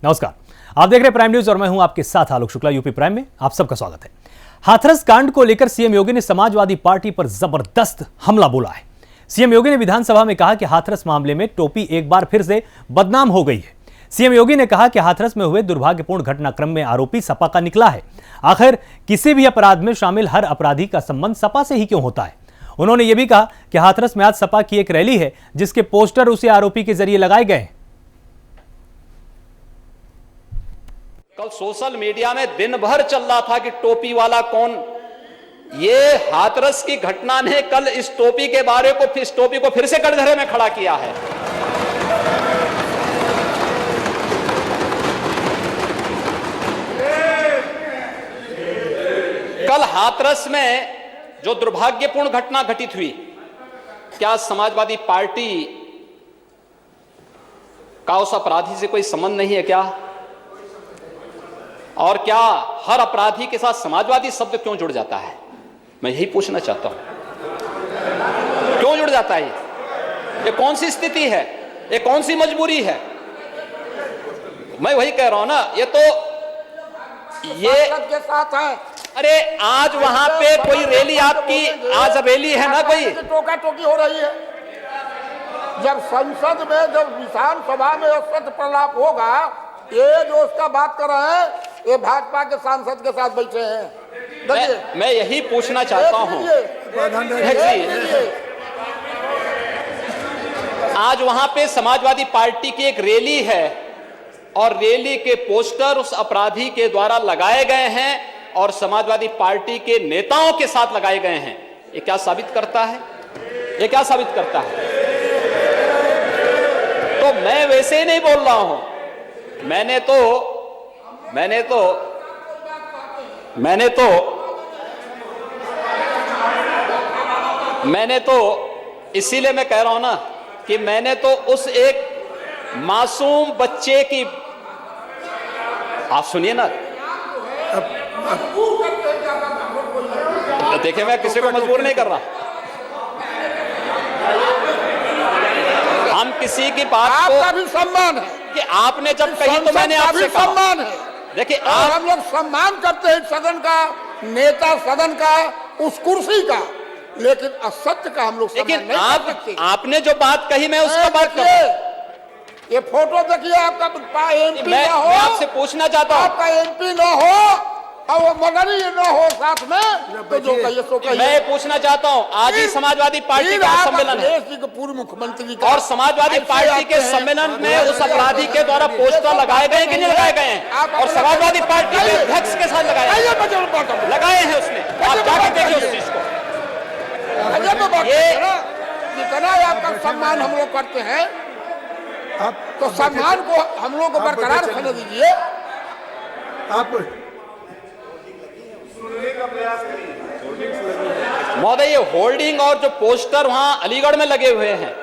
नमस्कार, आप देख रहे हैं प्राइम न्यूज और मैं हूं आपके साथ आलोक शुक्ला। यूपी प्राइम में आप सबका स्वागत है। हाथरस कांड को लेकर सीएम योगी ने समाजवादी पार्टी पर जबरदस्त हमला बोला है। सीएम योगी ने विधानसभा में कहा कि हाथरस मामले में टोपी एक बार फिर से बदनाम हो गई है। सीएम योगी ने कहा कि हाथरस में हुए दुर्भाग्यपूर्ण घटनाक्रम में आरोपी सपा का निकला है। आखिर किसी भी अपराध में शामिल हर अपराधी का संबंध सपा से ही क्यों होता है। उन्होंने यह भी कहा कि हाथरस में आज सपा की एक रैली है जिसके पोस्टर उसे आरोपी के जरिए लगाए गए हैं। कल सोशल मीडिया में दिन भर चल रहा था कि टोपी वाला कौन। ये हाथरस की घटना ने कल इस टोपी के बारे को इस टोपी को फिर से कटघरे में खड़ा किया है। कल हाथरस में जो दुर्भाग्यपूर्ण घटना घटित हुई, क्या समाजवादी पार्टी का उस अपराधी से कोई संबंध नहीं है क्या? और क्या हर अपराधी के साथ समाजवादी शब्द क्यों जुड़ जाता है? मैं यही पूछना चाहता हूं, क्यों जुड़ जाता है? ये कौन सी स्थिति है? ये कौन सी मजबूरी है? मैं वही कह रहा हूं ना, ये तो ये के साथ है। अरे आज वहां पे कोई रैली, आपकी आज रैली है ना, कोई टोका टोकी हो रही है। जब संसद में, जब विधानसभा में सत्य प्रलाप होगा, ये जो उसका बात कर रहे हैं, ये भाजपा के सांसद के साथ बैठे हैं। मैं यही पूछना चाहता हूं, आज वहां पे समाजवादी पार्टी की एक रैली है और रैली के पोस्टर उस अपराधी के द्वारा लगाए गए हैं और समाजवादी पार्टी के नेताओं के साथ लगाए गए हैं। ये क्या साबित करता है? ये क्या साबित करता है? तो मैं वैसे ही नहीं बोल रहा हूं। मैंने तो इसीलिए मैं कह रहा हूं ना कि मैंने तो उस एक मासूम बच्चे की, आप सुनिए ना, देखिए मैं किसी को मजबूर नहीं कर रहा। हम किसी की बात को, आपका भी सम्मान है कि आपने जब कही तो मैंने आपसे कहा। सम्मान है। देखिए, और हम लोग सम्मान करते हैं सदन का, नेता सदन का, उस कुर्सी का, लेकिन असत्य का हम लोग सम्मान नहीं कर सकते। आपने जो बात कही मैं उसका बात कर, ये फोटो देखिए, आपका एमपी ना हो, मैं आपसे पूछना चाहता हूँ, आपका एमपी ना हो और वो मगरी ना हो साथ में, तो जो कहिए सो कहिए। मैं पूछना चाहता हूँ, आज ही समाजवादी पार्टी का सम्मेलन है पूर्व मुख्यमंत्री और समाजवादी पार्टी के सम्मेलन में उस अपराधी के द्वारा पोस्टर लगाए गए कि नहीं लगाए गए हैं? और समाजवादी पार्टी के अध्यक्ष के साथ लगाए हैं उसने। आप जाके देखिए उस चीज को। ये जितना आपका सम्मान हम लोग करते हैं, तो सम्मान को हम लोग को बरकरार रखने दीजिए। महोदय, ये होर्डिंग और जो पोस्टर वहां अलीगढ़ में लगे हुए हैं,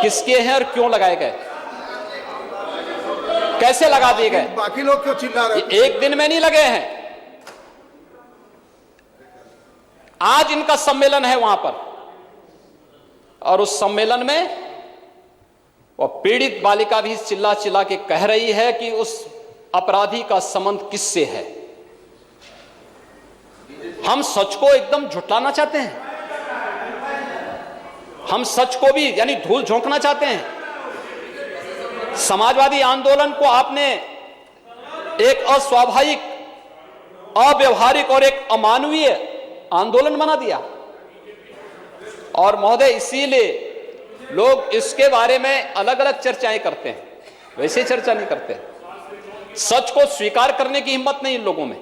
किसके हैं और क्यों लगाए गए? कैसे लगा दिए गए? बाकी लोग क्यों चिल्ला रहे हैं? एक दिन में नहीं लगे हैं। आज इनका सम्मेलन है वहां पर, और उस सम्मेलन में वो पीड़ित बालिका भी चिल्ला चिल्ला के कह रही है कि उस अपराधी का संबंध किससे है। हम सच को एकदम झुटलाना चाहते हैं, हम सच को भी यानी धूल झोंकना चाहते हैं। समाजवादी आंदोलन को आपने एक अस्वाभाविक, अव्यवहारिक और एक अमानवीय आंदोलन बना दिया। और महोदय, इसीलिए लोग इसके बारे में अलग अलग चर्चाएं करते हैं, वैसे चर्चा नहीं करते। सच को स्वीकार करने की हिम्मत नहीं इन लोगों में।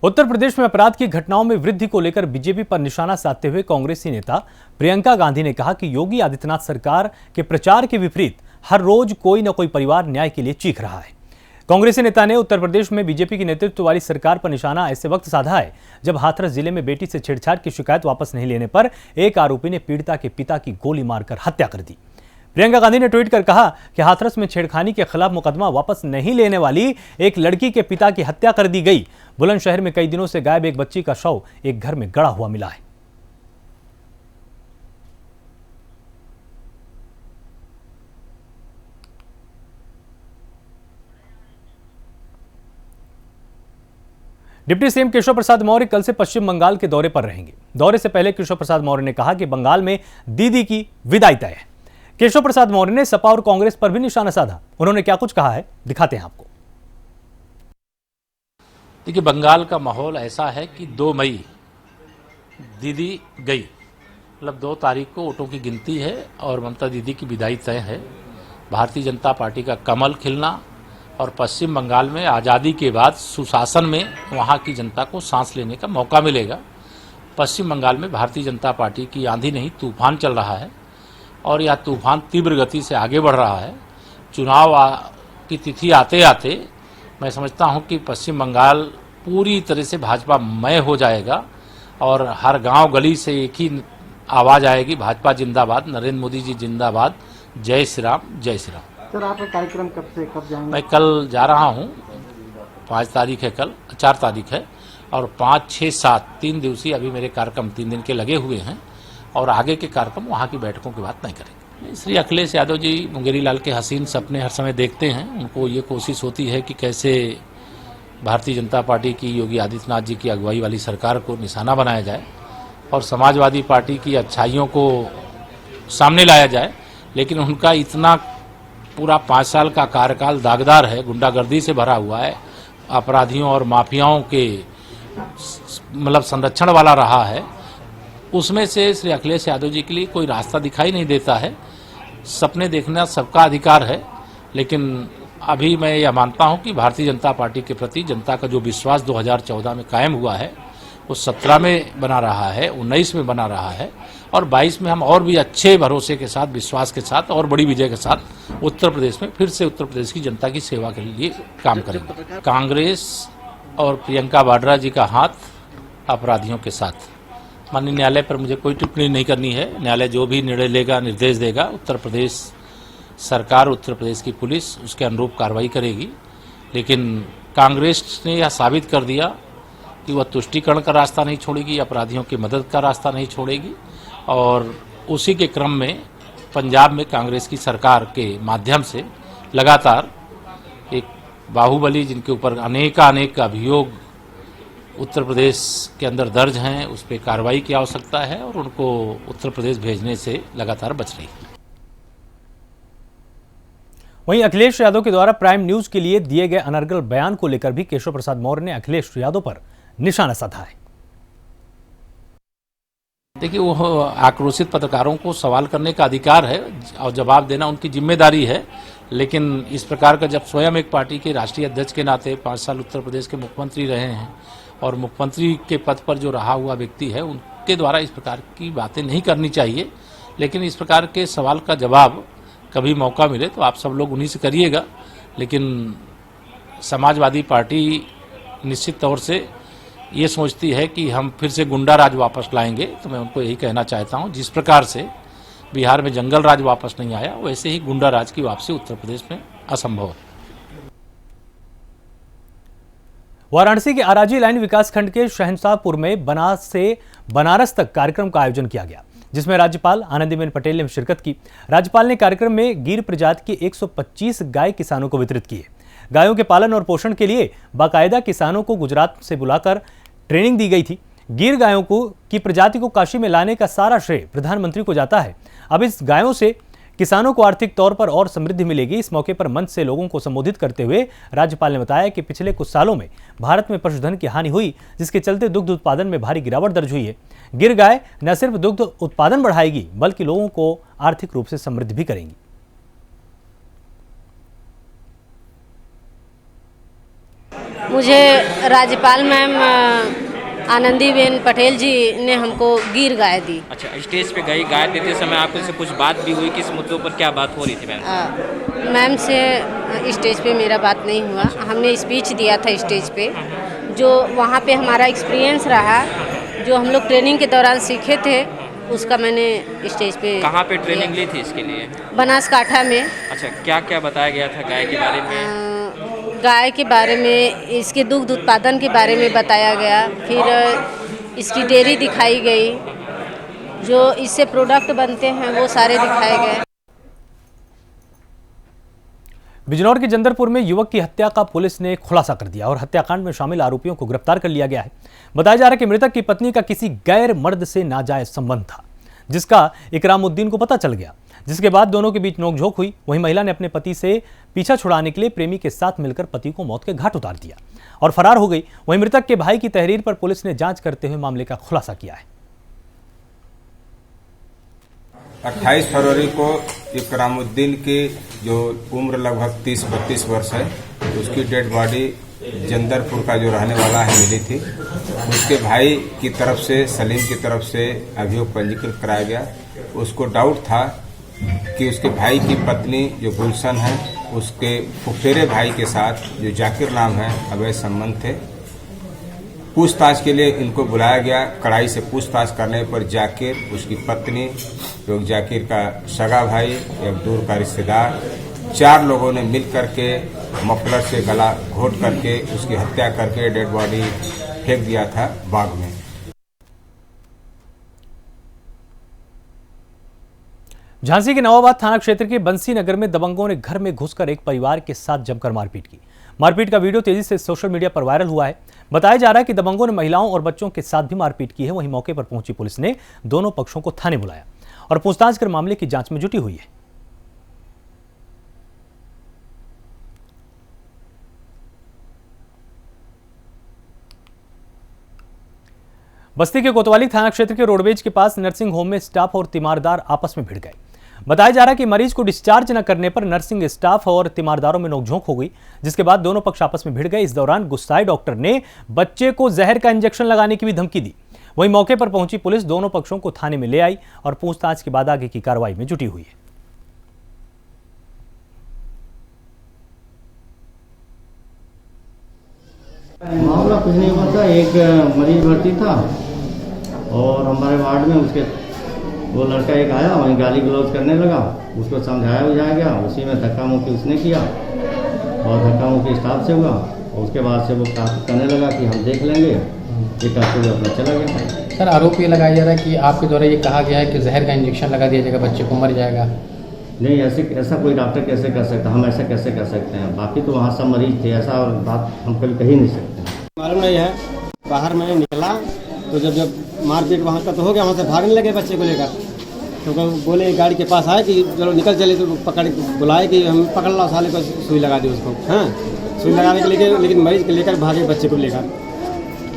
उत्तर प्रदेश में अपराध की घटनाओं में वृद्धि को लेकर बीजेपी पर निशाना साधते हुए कांग्रेसी नेता प्रियंका गांधी ने कहा कि योगी आदित्यनाथ सरकार के प्रचार के विपरीत हर रोज कोई न कोई परिवार न्याय के लिए चीख रहा है। कांग्रेसी नेता ने उत्तर प्रदेश में बीजेपी की नेतृत्व वाली सरकार पर निशाना ऐसे वक्त साधा है जब हाथरस जिले में बेटी से छेड़छाड़ की शिकायत वापस नहीं लेने पर एक आरोपी ने पीड़िता के पिता की गोली मारकर हत्या कर दी। प्रियंका गांधी ने ट्वीट कर कहा कि हाथरस में छेड़खानी के खिलाफ मुकदमा वापस नहीं लेने वाली एक लड़की के पिता की हत्या कर दी गई। बुलंदशहर में कई दिनों से गायब एक बच्ची का शव एक घर में गड़ा हुआ मिला है। डिप्टी सीएम केशव प्रसाद मौर्य कल से पश्चिम बंगाल के दौरे पर रहेंगे। दौरे से पहले केशव प्रसाद मौर्य ने कहा कि बंगाल में दीदी की विदाई तय है। केशव प्रसाद मौर्य ने सपा और कांग्रेस पर भी निशाना साधा। उन्होंने क्या कुछ कहा है, दिखाते हैं आपको। देखिए, बंगाल का माहौल ऐसा है कि 2 मई दीदी गई, मतलब 2 तारीख को वोटों की गिनती है और ममता दीदी की विदाई तय है। भारतीय जनता पार्टी का कमल खिलना और पश्चिम बंगाल में आज़ादी के बाद सुशासन में वहाँ की जनता को सांस लेने का मौका मिलेगा। पश्चिम बंगाल में भारतीय जनता पार्टी की आंधी नहीं तूफान चल रहा है और यह तूफान तीव्र गति से आगे बढ़ रहा है। चुनाव की तिथि आते आते मैं समझता हूं कि पश्चिम बंगाल पूरी तरह से भाजपा मय हो जाएगा और हर गांव गली से एक ही आवाज़ आएगी, भाजपा जिंदाबाद, नरेंद्र मोदी जी जिंदाबाद, जय श्री राम, जय श्री राम। सर, आपका कार्यक्रम कब से कब जाएंगे? मैं कल जा रहा हूं, 5 तारीख है, कल 4 तारीख है और 5, 6, 7 3 दिवसीय अभी मेरे कार्यक्रम 3 दिन के लगे हुए हैं और आगे के कार्यक्रम वहाँ की बैठकों की बात नहीं करेंगे। श्री अखिलेश यादव जी मुंगेरी लाल के हसीन सपने हर समय देखते हैं। उनको ये कोशिश होती है कि कैसे भारतीय जनता पार्टी की योगी आदित्यनाथ जी की अगुवाई वाली सरकार को निशाना बनाया जाए और समाजवादी पार्टी की अच्छाइयों को सामने लाया जाए। लेकिन उनका इतना पूरा 5 साल का कार्यकाल दागदार है, गुंडागर्दी से भरा हुआ है, अपराधियों और माफियाओं के मतलब संरक्षण वाला रहा है। उसमें से श्री अखिलेश यादव जी के लिए कोई रास्ता दिखाई नहीं देता है। सपने देखना सबका अधिकार है, लेकिन अभी मैं यह मानता हूं कि भारतीय जनता पार्टी के प्रति जनता का जो विश्वास 2014 में कायम हुआ है वो 17 में बना रहा है, 19 में बना रहा है और 22 में हम और भी अच्छे भरोसे के साथ, विश्वास के साथ और बड़ी विजय के साथ उत्तर प्रदेश में फिर से उत्तर प्रदेश की जनता की सेवा के लिए काम करेंगे। कांग्रेस और प्रियंका वाड्रा जी का हाथ अपराधियों के साथ। माननीय न्यायालय पर मुझे कोई टिप्पणी नहीं करनी है। न्यायालय जो भी निर्णय लेगा, निर्देश देगा, उत्तर प्रदेश सरकार, उत्तर प्रदेश की पुलिस उसके अनुरूप कार्रवाई करेगी। लेकिन कांग्रेस ने यह साबित कर दिया कि वह तुष्टीकरण का रास्ता नहीं छोड़ेगी, अपराधियों की मदद का रास्ता नहीं छोड़ेगी और उसी के क्रम में पंजाब में कांग्रेस की सरकार के माध्यम से लगातार एक बाहुबली, जिनके ऊपर अनेक अभियोग उत्तर प्रदेश के अंदर दर्ज हैं, उस पर कार्रवाई की आवश्यकता है और उनको उत्तर प्रदेश भेजने से लगातार बच रही है। वहीं अखिलेश यादव के द्वारा प्राइम न्यूज के लिए दिए गए अनर्गल बयान को लेकर भी केशव प्रसाद मौर्य ने अखिलेश यादव पर निशाना साधा है। देखिए, वो आक्रोशित पत्रकारों को सवाल करने का अधिकार है और जवाब देना उनकी जिम्मेदारी है। लेकिन इस प्रकार का, जब स्वयं एक पार्टी के राष्ट्रीय अध्यक्ष के नाते 5 साल उत्तर प्रदेश के मुख्यमंत्री रहे हैं और मुख्यमंत्री के पद पर जो रहा हुआ व्यक्ति है, उनके द्वारा इस प्रकार की बातें नहीं करनी चाहिए। लेकिन इस प्रकार के सवाल का जवाब कभी मौका मिले तो आप सब लोग उन्हीं से करिएगा। लेकिन समाजवादी पार्टी निश्चित तौर से ये सोचती है कि हम फिर से गुंडा राज वापस लाएंगे, तो मैं उनको यही कहना चाहता हूँ, जिस प्रकार से बिहार में जंगल राज वापस नहीं आया, वैसे ही गुंडा राज की वापसी उत्तर प्रदेश में असंभव है। वाराणसी के आराजी लाइन विकासखंड के शहंशाहपुर में बनास से बनारस तक कार्यक्रम का आयोजन किया गया, जिसमें राज्यपाल आनंदीबेन पटेल ने शिरकत की। राज्यपाल ने कार्यक्रम में गिर प्रजाति के 125 गाय किसानों को वितरित किए। गायों के पालन और पोषण के लिए बाकायदा किसानों को गुजरात से बुलाकर ट्रेनिंग दी गई थी। गिर गायों की प्रजाति को काशी में लाने का सारा श्रेय प्रधानमंत्री को जाता है। अब इस गायों से किसानों को आर्थिक तौर पर और समृद्धि मिलेगी। इस मौके पर मंच से लोगों को संबोधित करते हुए राज्यपाल ने बताया कि पिछले कुछ सालों में भारत में पशुधन की हानि हुई, जिसके चलते दुग्ध उत्पादन में भारी गिरावट दर्ज हुई है। गिर गाय न सिर्फ दुग्ध उत्पादन बढ़ाएगी, बल्कि लोगों को आर्थिक रूप से समृद्ध भी करेंगी। मुझे राज्यपाल मैम आनंदीबेन पटेल जी ने हमको गिर गाय दी। अच्छा, स्टेज पे गई गाय देते समय आपको से कुछ बात भी हुई, किस मुद्दों पर क्या बात हो रही थी मैम? मैम से स्टेज पे मेरा बात नहीं हुआ। हमने स्पीच दिया था स्टेज पे, जो वहाँ पे हमारा एक्सपीरियंस रहा, जो हम लोग ट्रेनिंग के दौरान सीखे थे, उसका मैंने स्टेज पे। कहाँ पे ट्रेनिंग ली थी इसके लिए? बनासकाठा में। अच्छा, क्या क्या बताया गया था गाय के बारे में? गाय के बारे में, इसके दुग्ध उत्पादन के बारे में बताया गया, फिर इसकी डेयरी दिखाई गई, जो इससे प्रोडक्ट बनते हैं वो सारे दिखाए गए। बिजनौर के जंदरपुर में युवक की हत्या का पुलिस ने खुलासा कर दिया और हत्याकांड में शामिल आरोपियों को गिरफ्तार कर लिया गया है। बताया जा रहा है कि मृतक की पत्नी का किसी गैर मर्द से नाजायज संबंध था, जिसका इकरामुद्दीन को पता चल गया, जिसके बाद दोनों के बीच नोकझोंक हुई। वहीं महिला ने अपने पति से पीछा छुड़ाने के लिए प्रेमी के साथ मिलकर पति को मौत के घाट उतार दिया और फरार हो गई। वहीं मृतक के भाई की तहरीर पर पुलिस ने जांच करते हुए मामले का खुलासा किया है। 28 फरवरी को इकरामुद्दीन की जो उम्र लगभग 30-32 वर्ष है, उसकी डेड बॉडी जंदरपुर का जो रहने वाला है मिली थी। उसके भाई की तरफ से, सलीम की तरफ से अभियोग पंजीकृत कराया गया। उसको डाउट था कि उसके भाई की पत्नी जो गुलशन है, उसके फुफेरे भाई के साथ जो जाकिर नाम है अवैध संबंध थे। पूछताछ के लिए इनको बुलाया गया। कड़ाई से पूछताछ करने पर जाकिर, उसकी पत्नी, जो जाकिर का सगा भाई, एक दूर का रिश्तेदार, 4 लोगों ने मिल करके मफलर से गला घोट करके उसकी हत्या करके डेड बॉडी फेंक दिया था बाग में। झांसी के नवाबाद थाना क्षेत्र के बंसी नगर में दबंगों ने घर में घुसकर एक परिवार के साथ जमकर मारपीट की। मारपीट का वीडियो तेजी से सोशल मीडिया पर वायरल हुआ है। बताया जा रहा है कि दबंगों ने महिलाओं और बच्चों के साथ भी मारपीट की है। वहीं मौके पर पहुंची पुलिस ने दोनों पक्षों को थाने बुलाया और पूछताछ कर मामले की जांच में जुटी हुई है। बस्ती के कोतवाली थाना क्षेत्र के रोडवेज के पास नर्सिंग होम में स्टाफ और तीमारदार आपस में भिड़ गए। बताया जा रहा है कि मरीज को डिस्चार्ज न करने पर नर्सिंग स्टाफ और तीमारदारों में नोकझोंक हो गई, जिसके बाद दोनों पक्ष आपस में भिड़ गए। इस दौरान गुस्साए डॉक्टर ने बच्चे को जहर का इंजेक्शन लगाने की भी धमकी दी। वहीं मौके पर पहुंची पुलिस दोनों पक्षों को थाने में ले आई और पूछताछ के बाद आगे की कार्रवाई में जुटी हुई है। मामला कुछ नहीं हुआ था। एक मरीज भर्ती था और हमारे वार्ड में उसके वो लड़का एक आया, वहीं गाली गलौज करने लगा। उसको समझाया बुझाया गया, उसी में धक्का मुक्की उसने किया और धक्का मुक्की स्टाफ से हुआ। और उसके बाद से वो कहने लगा कि हम देख लेंगे, ये कहते हुए अपना चला गया। सर, आरोप ये लगाया जा रहा है कि आपके द्वारा ये कहा गया है कि जहर का इंजेक्शन लगा दिया जाएगा, बच्चे को मर जाएगा। नहीं, ऐसा कोई डॉक्टर कैसे कर सकता, हम ऐसा कैसे कर सकते हैं? बाकी तो वहाँ सब मरीज थे, ऐसा और बात हम कभी कह ही नहीं सकते। मालूम नहीं है, बाहर मैंने निकला तो जब मारपीट वहाँ का तो हो गया, वहाँ से भागने लगे बच्चे को लेकर। तो बोले गाड़ी के पास आए कि चलो निकल चले, तो पकड़ बुलाए कि हम पकड़ लो साले को, सुई लगा दी उसको। हाँ, सुई लगाने के लिए, लेकिन मरीज को लेकर भागे बच्चे को लेकर।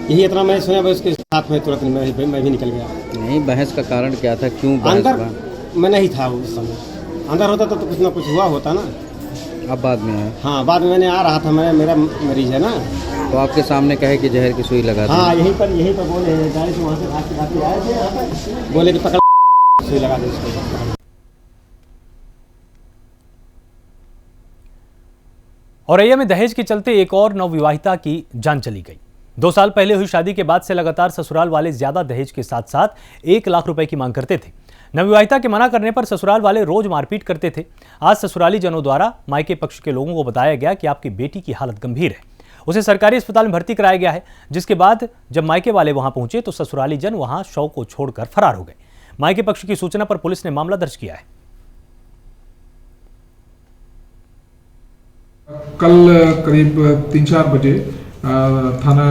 यही इतना मैं सुना, उसके साथ में तुरंत मैं भी निकल गया। नहीं, बहस का कारण क्या था, क्यों अंदर मैं नहीं था उस समय। अंदर होता तो कुछ ना कुछ हुआ होता ना। अब बाद में है? हाँ, बाद में मैंने आ रहा था, मेरा मरीज है ना, तो आपके सामने कहे कि जहर की सुई लगा दी। हाँ, यहीं पर बोले, गाड़ी से वहाँ से भागते आए थे, यहाँ पर बोले कि पकड़ सुई लगा दी उसको। औरैया में दहेज के चलते एक और नवविवाहिता की जान चली गई। 2 साल पहले हुई शादी के बाद से लगातार ससुराल वाले ज्यादा दहेज के साथ साथ 1 लाख रुपए की मांग करते थे। नवविवाहिता के मना करने पर ससुराल वाले रोज मारपीट करते थे। आज ससुराली जनों द्वारा मायके पक्ष के लोगों को बताया गया कि आपकी बेटी की हालत गंभीर है, उसे सरकारी अस्पताल में भर्ती कराया गया है। जिसके बाद जब मायके वाले वहां पहुंचे तो ससुराली जन वहां शव को छोड़कर फरार हो गए। मायके पक्ष की सूचना पर पुलिस ने मामला दर्ज किया है। कल करीब 3-4 बजे थाना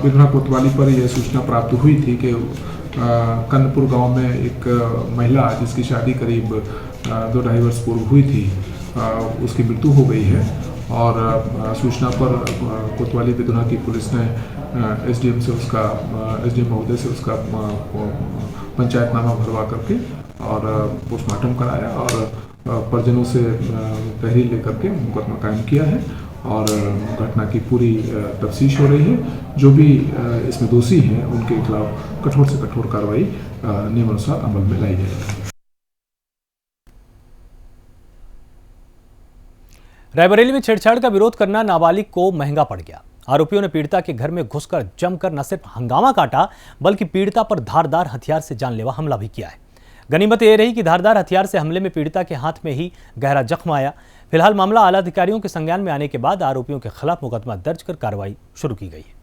बिरना कोतवाली पर यह सूचना प्राप्त हुई थी कि कन्नपुर गांव में एक महिला जिसकी शादी करीब 2-2.5 वर्ष पूर्व हुई थी, उसकी मृत्यु हो गई है। और सूचना पर कोतवाली बिरना की पुलिस ने एसडीएम महोदय से उसका पंचायतनामा भरवा करके और पोस्टमार्टम कराया और परिजनों से तहरीर लेकर के मुकदमा कायम किया है और घटना की पूरी तफ्तीश हो रही है। जो भी इसमें दोषी हैं उनके खिलाफ कठोर से कठोर कार्रवाई नियमानुसार अमल में लाई जाएगी। रायबरेली में छेड़छाड़ का विरोध करना नाबालिग को महंगा पड़ गया। आरोपियों ने पीड़िता के घर में घुसकर जमकर न सिर्फ हंगामा काटा बल्कि पीड़िता पर धारदार हथियार से जानलेवा हमला भी किया है। गनीमत यह रही कि धारदार हथियार से हमले में पीड़िता के हाथ में ही गहरा जख्म आया। फिलहाल मामला आला अधिकारियों के संज्ञान में आने के बाद आरोपियों के खिलाफ मुकदमा दर्ज कर कार्रवाई शुरू की गई है।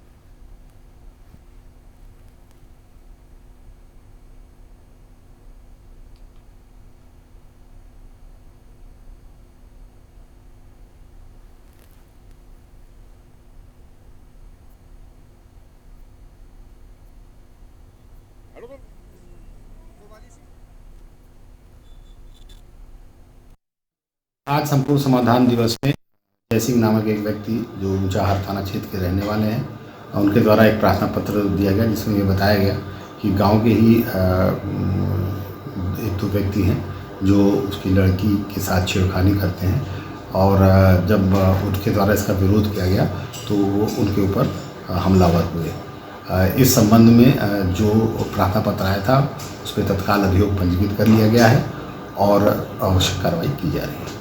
आज संपूर्ण समाधान दिवस में जय सिंह नामक एक व्यक्ति जो ऊंचाहार थाना क्षेत्र के रहने वाले हैं, उनके द्वारा एक प्रार्थना पत्र दिया गया जिसमें ये बताया गया कि गांव के ही एक दो व्यक्ति हैं जो उसकी लड़की के साथ छेड़खानी करते हैं, और जब उनके द्वारा इसका विरोध किया गया तो वो उनके ऊपर हमलावर हुए। इस संबंध में जो प्रार्थना पत्र आया था उस पर तत्काल अभियोग पंजीकृत कर लिया गया है और आवश्यक कार्रवाई की जा रही है।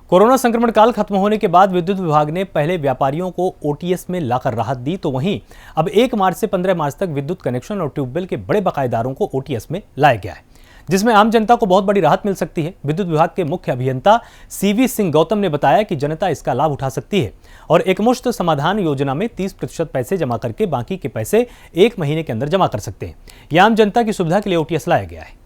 कोरोना संक्रमण काल खत्म होने के बाद विद्युत विभाग ने पहले व्यापारियों को ओटीएस में लाकर राहत दी, तो वहीं अब 1 मार्च से 15 मार्च तक विद्युत कनेक्शन और ट्यूबवेल के बड़े बकायेदारों को ओटीएस में लाया गया है, जिसमें आम जनता को बहुत बड़ी राहत मिल सकती है। विद्युत विभाग के मुख्य अभियंता सीवी सिंह गौतम ने बताया कि जनता इसका लाभ उठा सकती है और एकमुश्त समाधान योजना में 30% पैसे जमा करके बाकी के पैसे 1 महीने के अंदर जमा कर सकते हैं। यह आम जनता की सुविधा के लिए ओटीएस लाया गया है।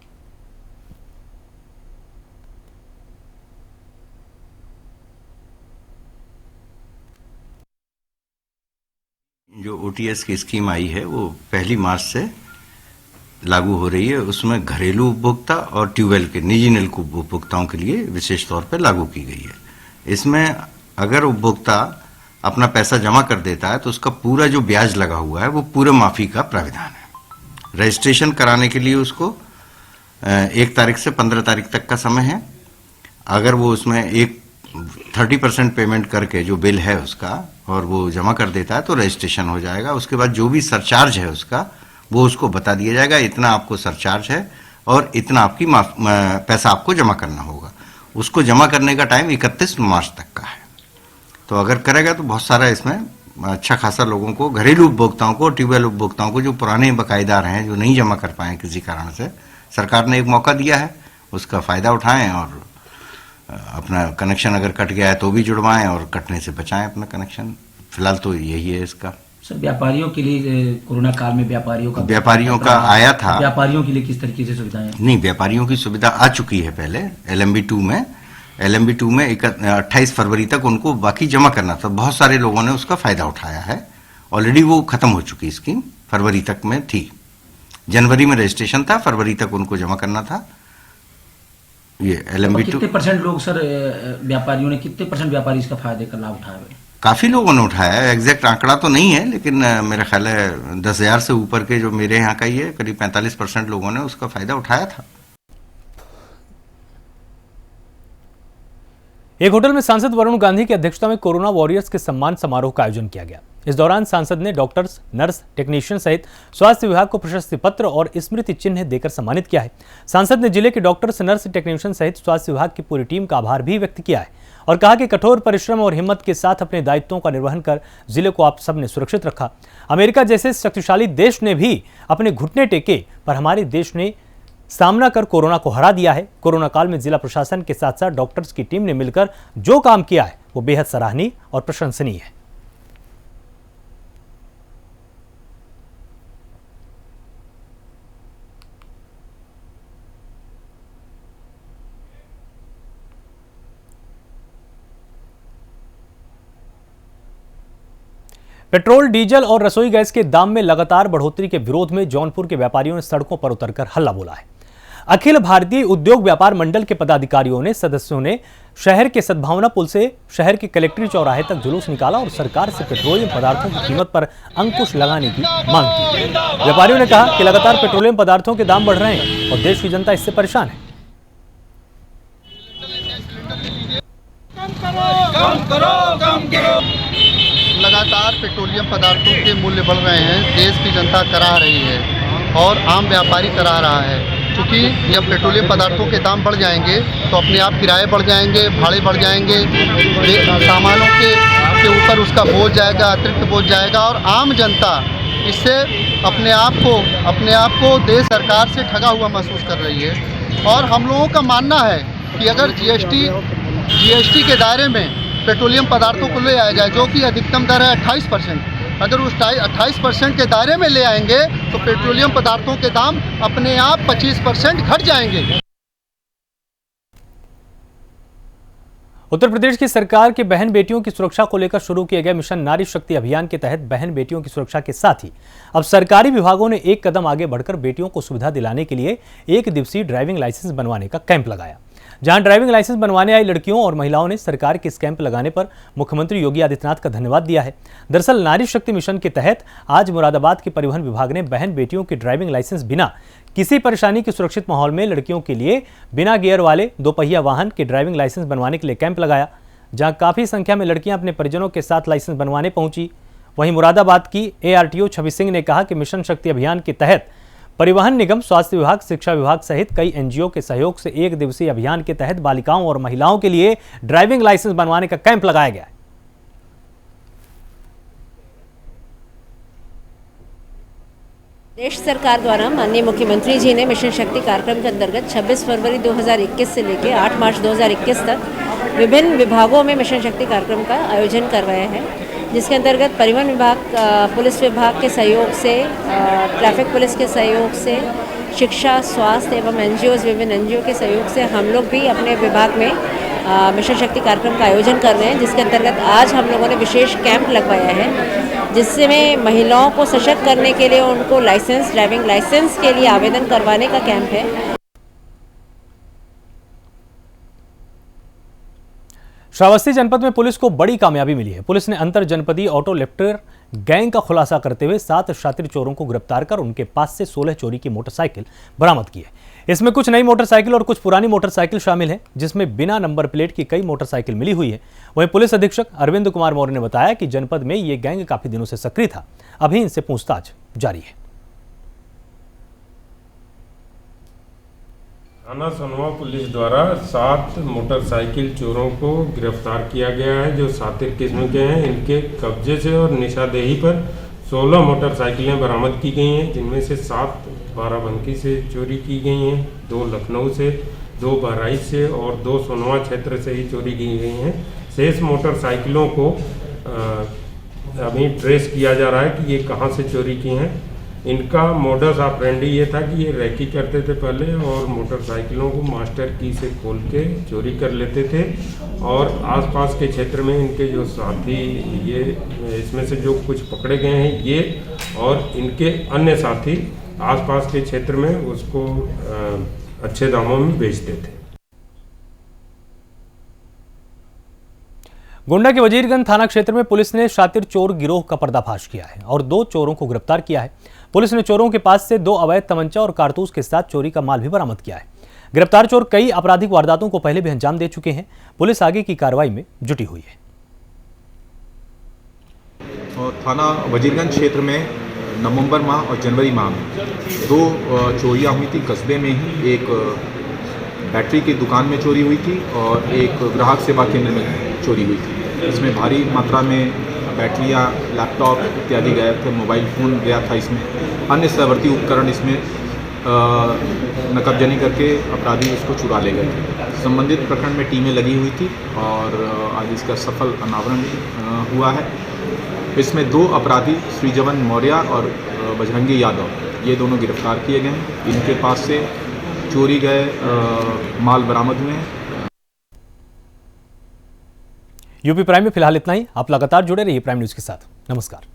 जो ओटीएस की स्कीम आई है वो 1 मार्च से लागू हो रही है। उसमें घरेलू उपभोक्ता और ट्यूबवेल के निजी नलकूप उपभोक्ताओं के लिए विशेष तौर पर लागू की गई है। इसमें अगर उपभोक्ता अपना पैसा जमा कर देता है तो उसका पूरा जो ब्याज लगा हुआ है वो पूरे माफी का प्राविधान है। रजिस्ट्रेशन कराने के लिए उसको 1 तारीख से 15 तारीख तक का समय है। अगर वो उसमें 30% पेमेंट करके जो बिल है उसका और वो जमा कर देता है तो रजिस्ट्रेशन हो जाएगा। उसके बाद जो भी सरचार्ज है उसका वो उसको बता दिया जाएगा, इतना आपको सरचार्ज है और इतना आपकी पैसा आपको जमा करना होगा। उसको जमा करने का टाइम 31 मार्च तक का है। तो अगर करेगा तो बहुत सारा इसमें अच्छा खासा लोगों को, घरेलू उपभोक्ताओं को, ट्यूबवेल उपभोक्ताओं को जो पुराने बकायेदार हैं जो नहीं जमा कर पाए किसी कारण से, सरकार ने एक मौका दिया है, उसका फ़ायदा उठाएं और अपना कनेक्शन अगर कट गया है तो भी जुड़वाएं और कटने से बचाएं अपना कनेक्शन। फिलहाल तो यही है इसका। सर, व्यापारियों के लिए कोरोना काल में व्यापारियों का आया था। व्यापारियों के लिए किस तरीके से सुविधाएं? नहीं, व्यापारियों की सुविधा आ चुकी है पहले LMB2 में 28 फरवरी तक उनको बाकी जमा करना था। बहुत सारे लोगों ने उसका फायदा उठाया है। ऑलरेडी वो खत्म हो चुकी स्कीम, फरवरी तक में थी। जनवरी में रजिस्ट्रेशन था, फरवरी तक उनको जमा करना था। ये LMB2 कितने % लोग सर व्यापारियों ने कितने % व्यापारी इसका फायदे का लाभ उठाया है? काफी लोगों ने उठाया है। एग्जैक्ट आंकड़ा तो नहीं है लेकिन मेरा ख्याल है 10,000 से ऊपर के जो मेरे यहाँ का ही है, करीब 45% लोगों ने उसका फायदा उठाया था। एक होटल में सांसद वरुण गांधी की अध्यक्षता में कोरोना वॉरियर्स के सम्मान समारोह का आयोजन किया गया। इस दौरान सांसद ने डॉक्टर्स, नर्स, टेक्नीशियन सहित स्वास्थ्य विभाग को प्रशस्ति पत्र और स्मृति चिन्ह देकर सम्मानित किया है। सांसद ने जिले के डॉक्टर्स, नर्स, टेक्नीशियन सहित स्वास्थ्य विभाग की पूरी टीम का आभार भी व्यक्त किया है और कहा कि कठोर परिश्रम और हिम्मत के साथ अपने दायित्वों का निर्वहन कर जिले को आप सबने सुरक्षित रखा। अमेरिका जैसे शक्तिशाली देश ने भी अपने घुटने टेके, पर हमारे देश ने सामना कर कोरोना को हरा दिया है। कोरोना काल में जिला प्रशासन के साथ साथ डॉक्टर्स की टीम ने मिलकर जो काम किया है वो बेहद सराहनीय और प्रशंसनीय है। पेट्रोल, डीजल और रसोई गैस के दाम में लगातार बढ़ोतरी के विरोध में जौनपुर के व्यापारियों ने सड़कों पर उतरकर हल्ला बोला है। अखिल भारतीय उद्योग व्यापार मंडल के पदाधिकारियों ने सदस्यों ने शहर के सद्भावना पुल से शहर के कलेक्ट्रेट चौराहे तक जुलूस निकाला और सरकार से पेट्रोलियम पदार्थों की कीमत पर अंकुश लगाने की मांग की। व्यापारियों ने कहा कि लगातार पेट्रोलियम पदार्थों के दाम बढ़ रहे हैं और देश की जनता इससे परेशान है। लगातार पेट्रोलियम पदार्थों के मूल्य बढ़ रहे हैं, देश की जनता करा रही है और आम व्यापारी करा रहा है। क्योंकि जब पेट्रोलियम पदार्थों के दाम बढ़ जाएंगे तो अपने आप किराए बढ़ जाएंगे, भाड़े बढ़ जाएंगे, सामानों के ऊपर उसका बोझ जाएगा, अतिरिक्त बोझ जाएगा और आम जनता इससे अपने आप को देश सरकार से ठगा हुआ महसूस कर रही है। और हम लोगों का मानना है कि अगर जीएसटी के दायरे में पेट्रोलियम पदार्थों को ले आया जाए, जो कि अधिकतम दर है 28%, अगर उस 28% के दायरे में ले आएंगे तो पेट्रोलियम पदार्थों के दाम अपने आप 25% घट जाएंगे। उत्तर प्रदेश की सरकार के बहन बेटियों की सुरक्षा को लेकर शुरू किए गए मिशन नारी शक्ति अभियान के तहत बहन बेटियों की सुरक्षा के साथ ही अब सरकारी विभागों ने एक कदम आगे बढ़कर बेटियों को सुविधा दिलाने के लिए 1 दिवसीय ड्राइविंग लाइसेंस बनवाने का कैंप लगाया। जहां ड्राइविंग लाइसेंस बनवाने आई लड़कियों और महिलाओं ने सरकार के इस कैंप लगाने पर मुख्यमंत्री योगी आदित्यनाथ का धन्यवाद दिया है। दरअसल नारी शक्ति मिशन के तहत आज मुरादाबाद के परिवहन विभाग ने बहन बेटियों की ड्राइविंग लाइसेंस बिना किसी परेशानी के सुरक्षित माहौल में लड़कियों के लिए बिना गियर वाले 2 पहिया वाहन के ड्राइविंग लाइसेंस बनवाने के लिए कैंप लगाया, जहां काफी संख्या में लड़कियां अपने परिजनों के साथ लाइसेंस बनवाने पहुंची। वहीं मुरादाबाद की ARTO छवि सिंह ने कहा कि मिशन शक्ति अभियान के तहत परिवहन निगम, स्वास्थ्य विभाग, शिक्षा विभाग सहित कई NGO के सहयोग से 1 दिवसीय अभियान के तहत बालिकाओं और महिलाओं के लिए ड्राइविंग लाइसेंस बनवाने का कैंप लगाया गया है। प्रदेश सरकार द्वारा माननीय मुख्यमंत्री जी ने मिशन शक्ति कार्यक्रम के अंतर्गत 26 फरवरी 2021 से लेकर 8 मार्च 2021 तक विभिन्न विभागों में मिशन शक्ति कार्यक्रम का आयोजन करवाया है, जिसके अंतर्गत परिवहन विभाग, पुलिस विभाग के सहयोग से, ट्रैफिक पुलिस के सहयोग से, शिक्षा, स्वास्थ्य एवं NGOs, विभिन्न NGO के सहयोग से हम लोग भी अपने विभाग में मिशन शक्ति कार्यक्रम का आयोजन कर रहे हैं, जिसके अंतर्गत आज हम लोगों ने विशेष कैंप लगवाया है, जिसमें महिलाओं को सशक्त करने के लिए उनको लाइसेंस, ड्राइविंग लाइसेंस के लिए आवेदन करवाने का कैंप है। श्रावस्ती जनपद में पुलिस को बड़ी कामयाबी मिली है। पुलिस ने अंतर जनपदीय ऑटो लिफ्टर गैंग का खुलासा करते हुए 7 शातिर चोरों को गिरफ्तार कर उनके पास से 16 चोरी की मोटरसाइकिल बरामद की है। इसमें कुछ नई मोटरसाइकिल और कुछ पुरानी मोटरसाइकिल शामिल है, जिसमें बिना नंबर प्लेट की कई मोटरसाइकिल मिली हुई है। वहीं पुलिस अधीक्षक अरविंद कुमार मौर्य ने बताया कि जनपद में ये गैंग काफी दिनों से सक्रिय था। अभी इनसे पूछताछ जारी है। थाना सनवा पुलिस द्वारा 7 मोटरसाइकिल चोरों को गिरफ्तार किया गया है, जो सातिर किस्म के हैं। इनके कब्जे से और निशादेही पर 16 मोटरसाइकिलें बरामद की गई हैं, जिनमें से 7 बाराबंकी से चोरी की गई हैं, 2 लखनऊ से, 2 बहराइच से और 2 सोनवा क्षेत्र से ही चोरी की गई हैं। शेष मोटरसाइकिलों को अभी ट्रेस किया जा रहा है कि ये कहाँ से चोरी की हैं। इनका मोडस ऑपरेंडी ये था कि ये रैकी करते थे पहले और मोटरसाइकिलों को मास्टर की से खोल के चोरी कर लेते थे, और आसपास के क्षेत्र में इनके जो साथी, ये इसमें से जो कुछ पकड़े गए हैं ये और इनके अन्य साथी आसपास के क्षेत्र में उसको अच्छे दामों में बेचते थे। गोंडा के वजीरगंज थाना क्षेत्र में पुलिस ने शातिर चोर गिरोह का पर्दाफाश किया है और 2 चोरों को गिरफ्तार किया है। पुलिस ने चोरों के पास से 2 अवैध तमंचा और कारतूस के साथ चोरी का माल भी बरामद किया है। गिरफ्तार चोर कई आपराधिक वारदातों को पहले भी अंजाम दे चुके हैं। पुलिस आगे की कार्रवाई में जुटी हुई है। और थाना वजीरगंज क्षेत्र में नवंबर माह और जनवरी माह में 2 चोरियां हुई थी। कस्बे में ही एक बैटरी की दुकान में चोरी हुई थी और एक ग्राहक सेवा केंद्र में चोरी हुई थी। इसमें भारी मात्रा में बैटरियां, लैपटॉप इत्यादि गए थे, मोबाइल फ़ोन गया था। इसमें अन्य सवर्ती उपकरण इसमें नकबजनी करके अपराधी उसको चुरा ले गए थे। संबंधित प्रखंड में टीमें लगी हुई थी और आज इसका सफल अनावरण हुआ है। इसमें 2 अपराधी श्रीजवन मौर्य और बजरंगी यादव, ये दोनों गिरफ्तार किए गए हैं। इनके पास से चोरी गए माल बरामद हुए हैं। यूपी प्राइम में फिलहाल इतना ही। आप लगातार जुड़े रहिए प्राइम न्यूज के साथ। नमस्कार।